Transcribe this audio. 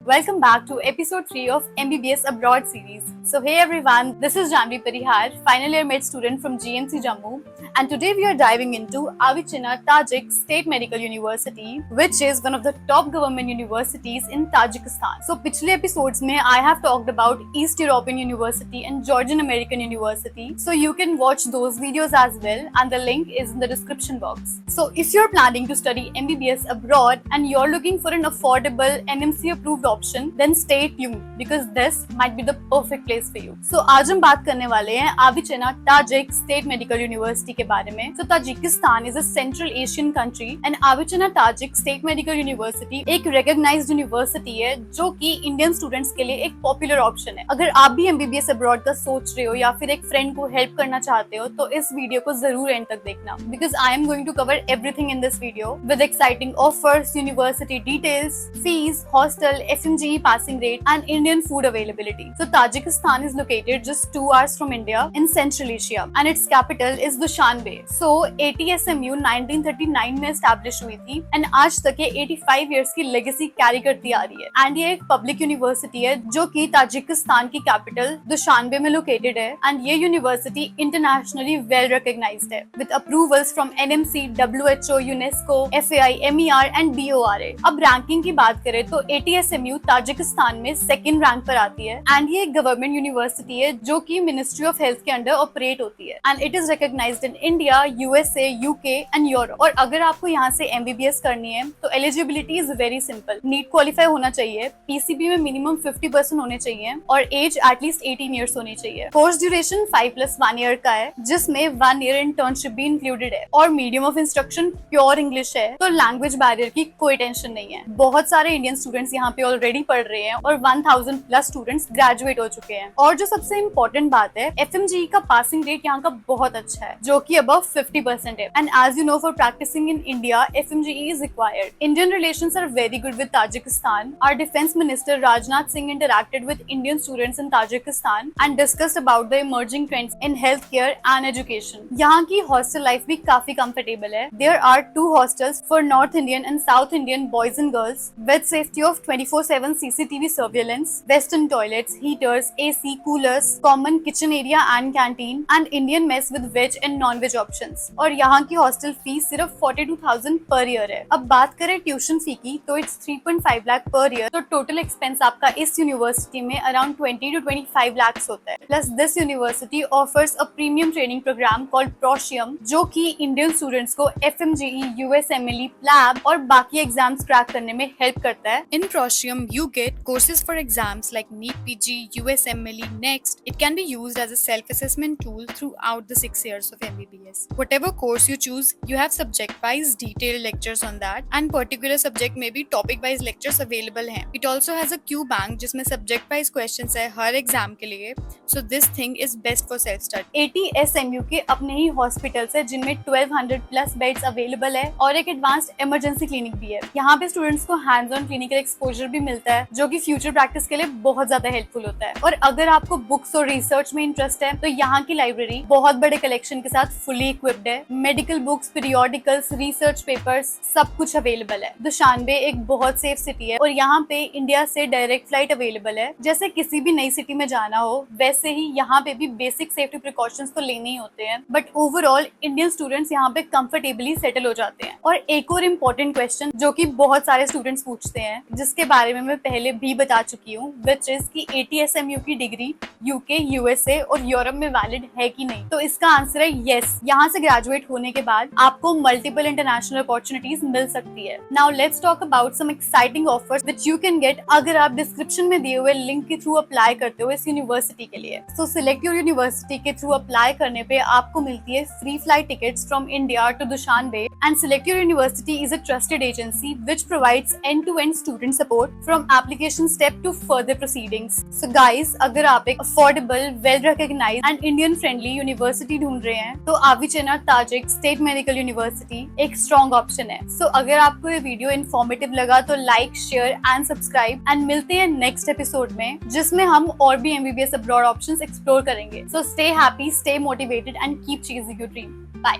Welcome back to episode 3 of MBBS Abroad series. So hey everyone, this is Janvi Parihar, final year med student from GMC Jammu, and today we are diving into Avicenna Tajik State Medical University, which is one of the top government universities in Tajikistan. So पिछले episodes में I have talked about East European University and Georgian American University, so you can watch those videos as well, and the link is in the description box. So if you're planning to study MBBS abroad and you're looking for an affordable NMC approved option, then stay tuned because this might be the perfect place for you. So आज हम बात करने वाले हैं Avicenna Tajik State Medical University के बारे में. So Tajikistan is a Central Asian country and Avicenna Tajik State Medical University एक recognized university है जो कि Indian students के लिए एक popular option है. अगर आप भी MBBS abroad का सोच रहे हो या फिर एक friend को help करना चाहते हो तो इस वीडियो को जरूर end तक देखना because I am going to cover everything in this video with exciting offers, university details, fees, hostel, FMGE passing rate and Indian food availability. So Tajikistan is located just 2 hours from India in Central Asia and its capital is Dushanbe. So ATSMU 1939 में establish हुई थी and आज तक ये 85 years की legacy carry करती आ रही है and ये एक public university है जो कि ताजिकिस्तान की capital दुशानबे में located है and ये university internationally well recognized है with approvals from NMC, WHO, UNESCO, FAI, MER and DORA. अब ranking की बात करें तो ATSMU ताजिकिस्तान में second rank पर आती है and ये एक government university है जो कि Ministry of Health के अंडर operate होती है and it is recognized in India, USA, UK and Europe. और अगर आपको यहाँ से MBBS करनी है तो eligibility is very simple. NEET qualify होना चाहिए, PCB में minimum 50% होने चाहिए और age at least 18 years होनी चाहिए. Course duration 5+1 year का है जिसमें 1 year internship भी included है और medium of instruction pure English है तो language barrier की कोई टेंशन नहीं है. बहुत सारे इंडियन स्टूडेंट्स यहाँ पे ऑलरेडी पढ़ रहे हैं और 1000 प्लस स्टूडेंट्स ग्रेजुएट हो चुके हैं. और जो सबसे इम्पोर्टेंट बात है FMGE का पासिंग रेट यहाँ का बहुत अच्छा है जो कि अबव 50% है. And as you know for practicing in India FMGE is required. Indian relations are very good with Tajikistan. Our defense minister Rajnath Singh interacted with Indian students in Tajikistan and discussed about the emerging trends in healthcare and education. यहाँ की hostel life भी काफी comfortable है. There are 2 hostels for North Indian and South Indian boys and girls with safety of 24/7 CCTV surveillance, western toilets, heaters, AC, coolers, common kitchen area and canteen and Indian mess with veg and non-veg options. और यहाँ की hostel fees सिर्फ 42,000 per year है. अब बात करें tuition fee की तो it's 3.5 lakh per year. तो टोटल एक्सपेंस आपका इस यूनिवर्सिटी में अराउंड 20 to 25 lakhs होता है. Plus this university offers a premium training programme called Prosium जो कि इंडियन स्टूडेंट्स को FMGE, USMLE, PLAB और बाकी एग्जाम्स क्रैक करने में हेल्प करता है. In Prosium, you get courses for exams like NEET PG, USMLE, NEXT. It can be used as a self-assessment tool throughout the 6 years of MBBS. Whatever course you choose, you have subject-wise detailed lectures on that, and particular subject में भी topic-wise lectures available हैं. It also has a Q bank जिसमें subject-wise questions है हर exam के लिए. So this thing is best for self-study. ATSMU के अपने ही hospitals है जिनमें 1200 प्लस बेड्स अवेलेबल है और एक एडवांस्ड इमरजेंसी क्लिनिक भी है. यहाँ पे स्टूडेंट्स को हैंड्स ऑन क्लिनिकल एक्सपोजर भी मिलता है जो कि फ्यूचर प्रैक्टिस के लिए बहुत ज्यादा हेल्पफुल होता है. और अगर आपको बुक्स और रिसर्च में इंटरेस्ट है तो यहाँ की लाइब्रेरी बहुत बड़े कलेक्शन के साथ फुली इक्विप्ड है. Medical books, periodicals, research papers सब कुछ अवेलेबल है. दुशानबे एक बहुत सेफ सिटी है और यहाँ पे इंडिया से डायरेक्ट फ्लाइट अवेलेबल है. जैसे किसी भी नई सिटी में जाना हो वैसे ही यहाँ पे भी बेसिक सेफ्टी प्रिकॉशंस तो लेने ही होते हैं बट ओवरऑल इंडियन स्टूडेंट्स यहाँ पे कंफर्टेबली सेटल हो जाते हैं. और एक और इम्पोर्टेंट क्वेश्चन जो कि बहुत सारे स्टूडेंट्स पूछते हैं जिसके बारे में मैं पहले भी बता चुकी हूँ विच इज की ATSMU की डिग्री UK, USA और यूरोप में वैलिड है कि नहीं. तो इसका आंसर है यस. यहाँ से ग्रेजुएट होने के बाद आपको मल्टीपल इंटरनेशनल अपॉर्चुनिटीज मिल सकती है. Now let's talk about some exciting offers which you can get अगर आप डिस्क्रिप्शन में दिए हुए लिंक के थ्रू अप्लाई करते हो इस यूनिवर्सिटी के लिए. सो सिलेक्ट योर यूनिवर्सिटी के थ्रू अप्लाई करने पे आपको मिलती है free flight tickets from India to Dushanbe and select your university is a trusted agency which provides end-to-end student support from application step to further proceedings. So guys, अगर आप एक affordable, well-recognized and Indian-friendly university ढूंढ रहे हैं तो Avicenna Tajik State Medical University एक strong option है. So अगर आपको ये वीडियो informative लगा तो like, share and subscribe and मिलते हैं next episode में जिसमें हम और भी MBBS abroad options explore करेंगे. So stay happy, stay motivated and keep chasing your dream. Bye.